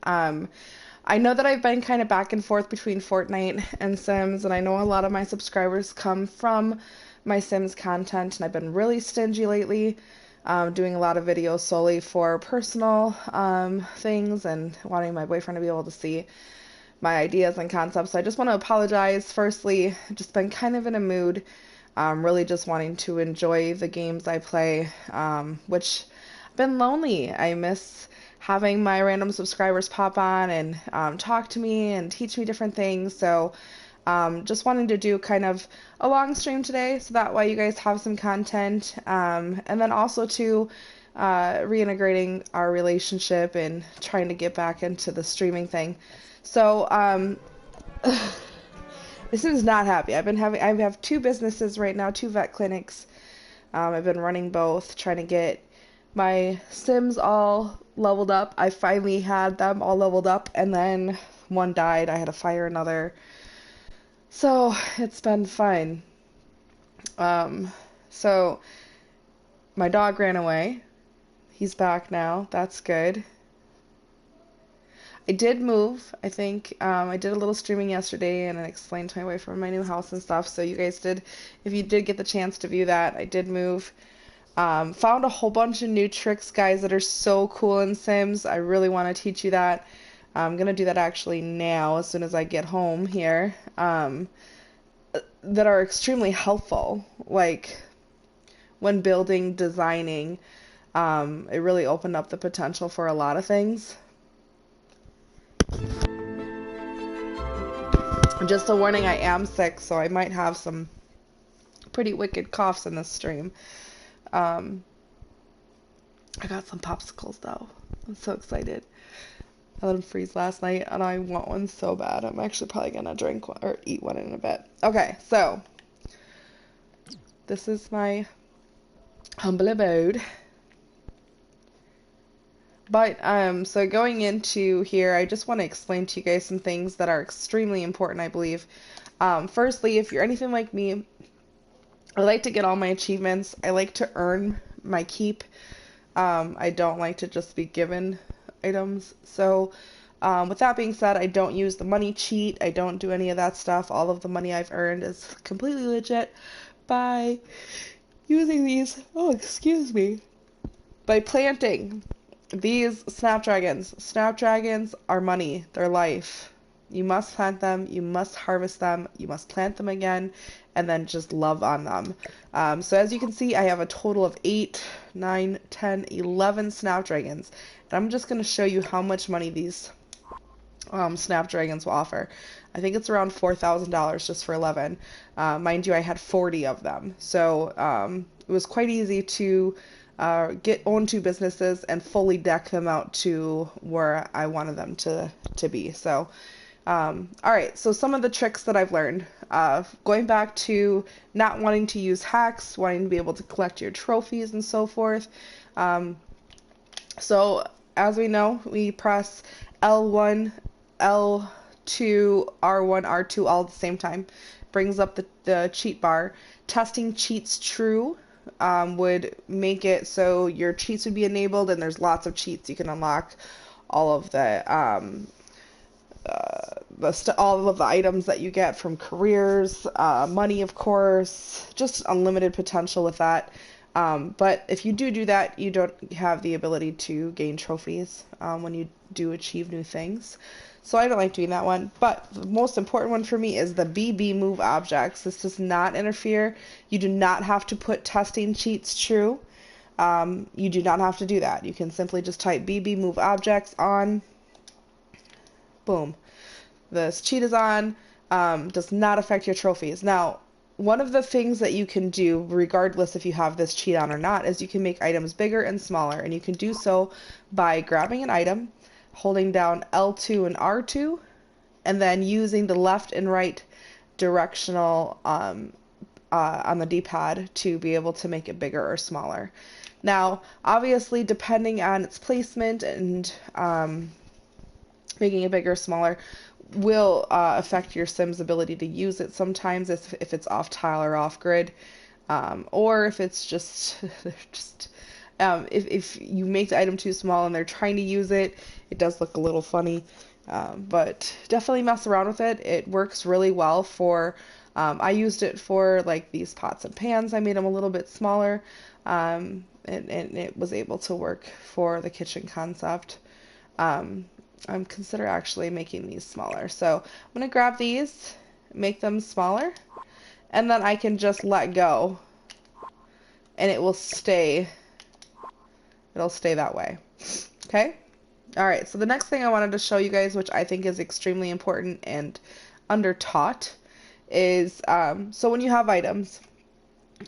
again. I know that I've been kind of back and forth between Fortnite and Sims, and I know a lot of my subscribers come from my Sims content, and I've been really stingy lately, doing a lot of videos solely for personal things and wanting my boyfriend to be able to see my ideas and concepts. So I just want to apologize. Firstly, I've just been kind of in a mood, really just wanting to enjoy the games I play, which I've been lonely. I miss having my random subscribers pop on and talk to me and teach me different things. So just wanting to do kind of a long stream today so that way you guys have some content. And then also to reintegrating our relationship and trying to get back into the streaming thing. So this is not happy. I have two businesses right now, two vet clinics. I've been running both, trying to get my Sims all leveled up. I finally had them all leveled up, and then one died. I had to fire another. So it's been fun. So my dog ran away. He's back now. That's good. I did move. I think I did a little streaming yesterday and I explained to my wife from my new house and stuff. So you guys did, if you did get the chance to view that, I did move. Found a whole bunch of new tricks, guys, that are so cool in Sims. I really want to teach you that. I'm going to do that actually now as soon as I get home here. That are extremely helpful. Like when building, designing, it really opened up the potential for a lot of things. Just a warning, I am sick, so I might have some pretty wicked coughs in this stream. I got some popsicles, though. I'm so excited. I let them freeze last night, and I want one so bad. I'm actually probably going to drink one, or eat one in a bit. Okay, so this is my humble abode. But, so going into here, I just want to explain to you guys some things that are extremely important, I believe. Firstly, if you're anything like me, I like to get all my achievements. I like to earn my keep. I don't like to just be given items. So, with that being said, I don't use the money cheat. I don't do any of that stuff. All of the money I've earned is completely legit by using these, by planting these snapdragons. Snapdragons are money. They're life. You must plant them. You must harvest them. You must plant them again. And then just love on them. So as you can see, I have a total of 8, 9, 10, 11 snapdragons. And I'm just going to show you how much money these snapdragons will offer. I think it's around $4,000 just for 11. Mind you, I had 40 of them. So it was quite easy to own two businesses and fully deck them out to where I wanted them to be. So, all right. So some of the tricks that I've learned, going back to not wanting to use hacks, wanting to be able to collect your trophies and so forth. So as we know, we press L1, L2, R1, R2 all at the same time. Brings up the cheat bar. Testing cheats true would make it so your cheats would be enabled, and there's lots of cheats you can unlock. All of the all of the items that you get from careers, money, of course, just unlimited potential with that. But if you do that, you don't have the ability to gain trophies when you do achieve new things. So I don't like doing that one. But the most important one for me is the BB move objects. This does not interfere. You do not have to put testing cheats true. You do not have to do that. You can simply just type BB move objects on. Boom. This cheat is on. Does not affect your trophies. Now, one of the things that you can do, regardless if you have this cheat on or not, is you can make items bigger and smaller. And you can do so by grabbing an item, holding down L2 and R2, and then using the left and right directional on the D-pad to be able to make it bigger or smaller. Now, obviously, depending on its placement and making it bigger or smaller will affect your Sim's ability to use it sometimes if it's off tile or off grid, or if it's just If you make the item too small and they're trying to use it, it does look a little funny. But definitely mess around with it. It works really well for, I used it for like these pots and pans. I made them a little bit smaller, and it was able to work for the kitchen concept. I'm consider actually making these smaller. So I'm going to grab these, make them smaller, and then I can just let go and it'll stay that way. Okay? All right, so the next thing I wanted to show you guys, which I think is extremely important and under taught, is so when you have items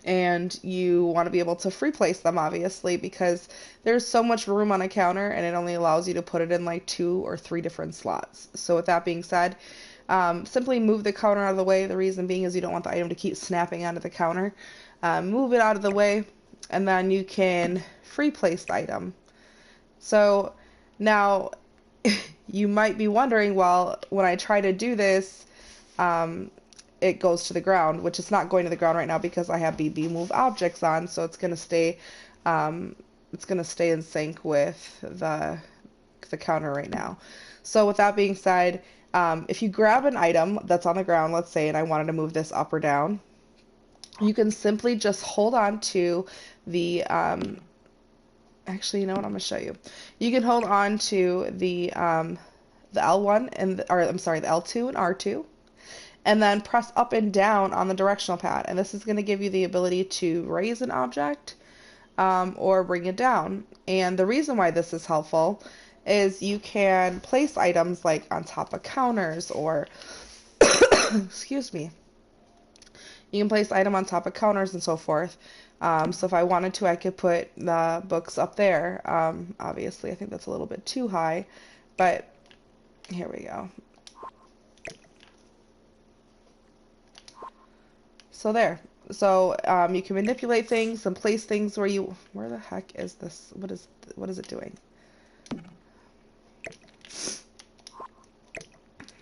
and you want to be able to free place them, obviously, because there's so much room on a counter and it only allows you to put it in like 2 or 3 different slots. So with that being said, simply move the counter out of the way. The reason being is you don't want the item to keep snapping onto the counter. Move it out of the way, and then you can free place the item. So now you might be wondering, well, when I try to do this, it goes to the ground, which it's not going to the ground right now because I have BB move objects on, so it's gonna stay in sync with the counter right now. So with that being said, if you grab an item that's on the ground, let's say, and I wanted to move this up or down, you can simply just hold on to the actually, you know what? I'm gonna show you. You can hold on to the L1 or I'm sorry, the L2 and R2, and then press up and down on the directional pad. And this is going to give you the ability to raise an object or bring it down. And the reason why this is helpful is you can place items like on top of counters or, excuse me, you can place item on top of counters and so forth. So if I wanted to, I could put the books up there. Obviously, I think that's a little bit too high, but here we go. So there. So you can manipulate things and place things where the heck is this? What is it doing?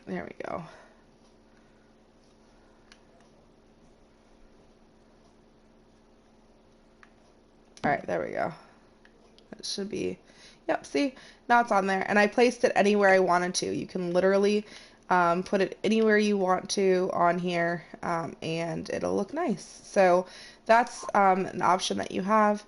There we go. All right, there we go. It should be, yep, see, now it's on there. And I placed it anywhere I wanted to. You can literally put it anywhere you want to on here, and it'll look nice. So that's an option that you have.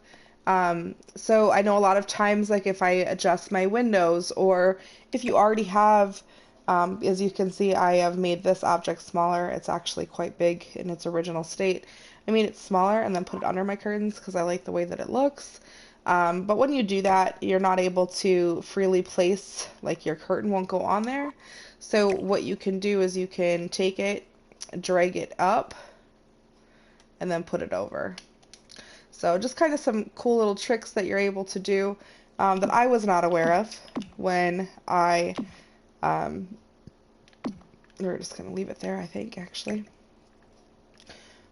So I know a lot of times, like if I adjust my windows, or if you already have, as you can see, I have made this object smaller. It's actually quite big in its original state. I made it smaller and then put it under my curtains because I like the way that it looks. But when you do that, you're not able to freely place, like your curtain won't go on there. So what you can do is you can take it, drag it up, and then put it over. So just kind of some cool little tricks that you're able to do that I was not aware of when we're just going to leave it there, I think, actually.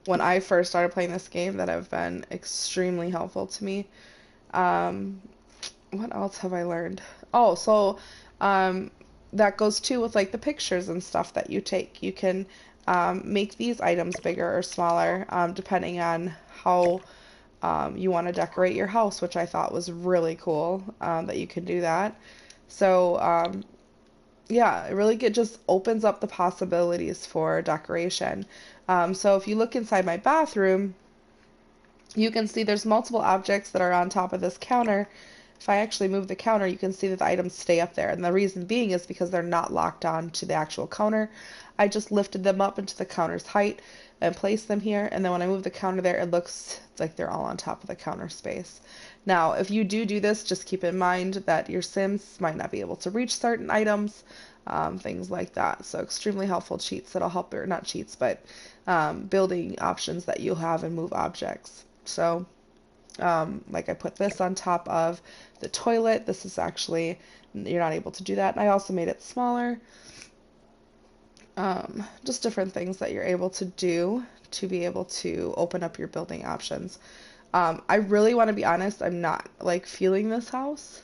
When I first started playing this game, that have been extremely helpful to me. What else have I learned? Oh, so that goes too with like the pictures and stuff that you take. You can make these items bigger or smaller depending on how you want to decorate your house, which I thought was really cool that you can do that. So yeah, it really just opens up the possibilities for decoration. So if you look inside my bathroom, you can see there's multiple objects that are on top of this counter. If I actually move the counter, you can see that the items stay up there. And the reason being is because they're not locked on to the actual counter. I just lifted them up into the counter's height and placed them here. And then when I move the counter there, it looks like they're all on top of the counter space. Now, if you do this, just keep in mind that your Sims might not be able to reach certain items, things like that. So extremely helpful cheats that'll help, or not cheats, but building options that you'll have and move objects. So like I put this on top of the toilet. This is actually, you're not able to do that. And I also made it smaller. Just different things that you're able to do to be able to open up your building options. I really want to be honest, I'm not like feeling this house.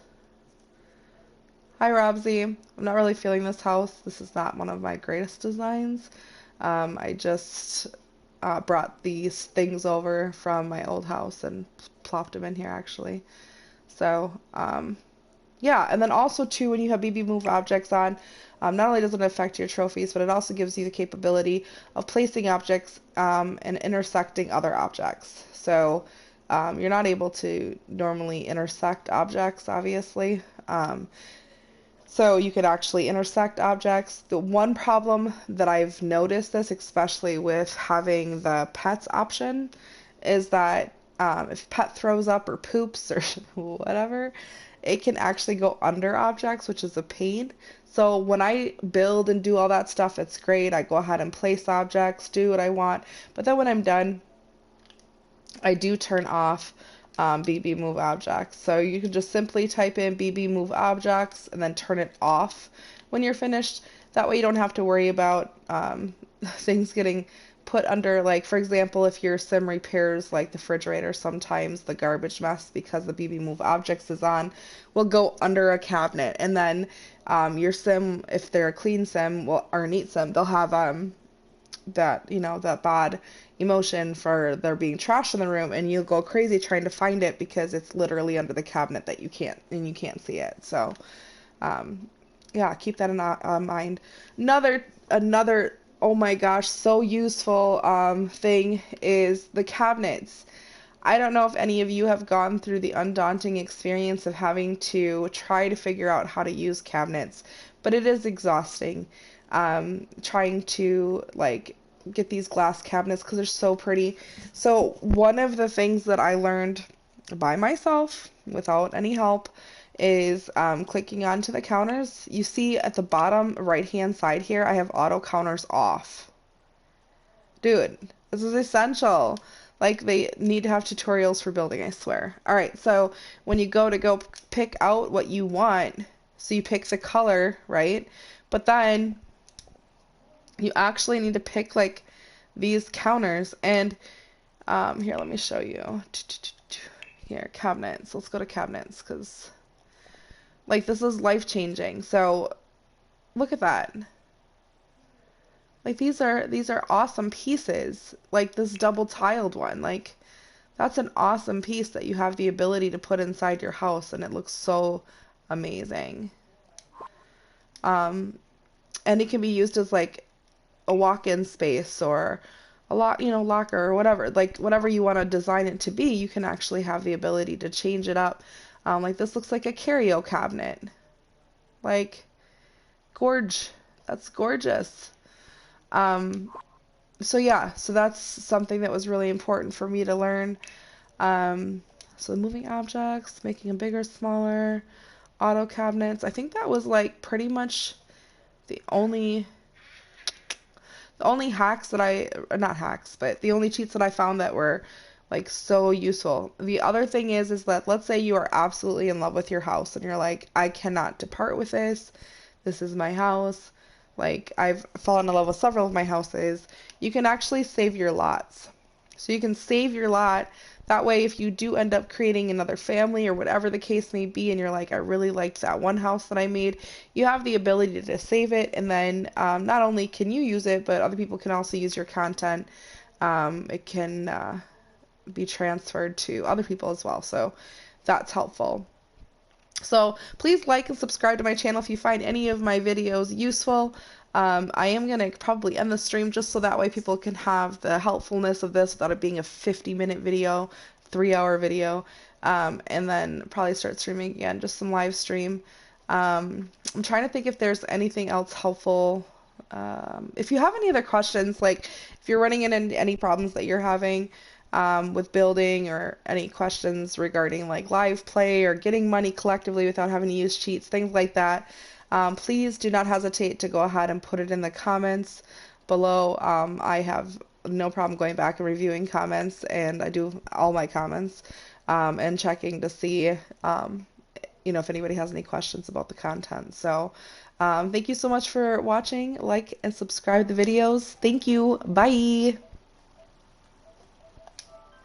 Hi Robsy, I'm not really feeling this house. This is not one of my greatest designs. I just brought these things over from my old house and plopped them in here actually. So, yeah, and then also too, when you have BB move objects on, not only does it affect your trophies, but it also gives you the capability of placing objects and intersecting other objects. So you're not able to normally intersect objects, obviously. So you could actually intersect objects. The one problem that I've noticed this, especially with having the pets option, is that if pet throws up or poops or whatever, it can actually go under objects, which is a pain. So when I build and do all that stuff, it's great. I go ahead and place objects, do what I want. But then when I'm done, I do turn off BB move objects. So you can just simply type in BB move objects and then turn it off when you're finished. That way you don't have to worry about things getting put under, like for example, if your sim repairs like the refrigerator, sometimes the garbage mess, because the BB move objects is on, will go under a cabinet. And then your sim, if they're a clean sim, well, or a neat sim, they'll have that bad emotion for there being trash in the room, and you'll go crazy trying to find it because it's literally under the cabinet that you can't see it. So yeah, keep that in mind. Another oh my gosh, so useful thing is the cabinets. I don't know if any of you have gone through the undaunting experience of having to try to figure out how to use cabinets, but it is exhausting. Trying to like get these glass cabinets because they're so pretty. So one of the things that I learned by myself without any help is clicking onto the counters. You see at the bottom right hand side here, I have auto counters off. Dude, this is essential. Like, they need to have tutorials for building, I swear. All right, so when you go pick out what you want, so you pick the color, right? But then you actually need to pick like these counters, and here, let me show you. Here, cabinets. Let's go to cabinets, because like this is life changing. So look at that. Like these are awesome pieces. Like this double tiled one. Like that's an awesome piece that you have the ability to put inside your house, and it looks so amazing. Um, and it can be used as like a walk-in space or locker or whatever. Like whatever you want to design it to be, you can actually have the ability to change it up. Like this looks like a curio cabinet. Like that's gorgeous. Um, so yeah, so that's something that was really important for me to learn. Um, so moving objects, making them bigger, smaller, auto cabinets. I think that was like pretty much the only hacks that not hacks, but the only cheats that I found that were like so useful. The other thing is that let's say you are absolutely in love with your house and you're like, I cannot depart with this. This is my house. Like, I've fallen in love with several of my houses. You can actually save your lots. So you can save your lot. That way, if you do end up creating another family or whatever the case may be, and you're like, I really liked that one house that I made, you have the ability to save it, and then not only can you use it, but other people can also use your content. It can be transferred to other people as well, so that's helpful. So please like and subscribe to my channel if you find any of my videos useful. I am going to probably end the stream just so that way people can have the helpfulness of this without it being a 50-minute video, 3-hour video, and then probably start streaming again, just some live stream. I'm trying to think if there's anything else helpful. If you have any other questions, like if you're running into any problems that you're having, with building, or any questions regarding like live play or getting money collectively without having to use cheats, things like that, please do not hesitate to go ahead and put it in the comments below. I have no problem going back and reviewing comments, and I do all my comments, and checking to see if anybody has any questions about the content. So thank you so much for watching. Like and subscribe the videos. Thank you. Bye.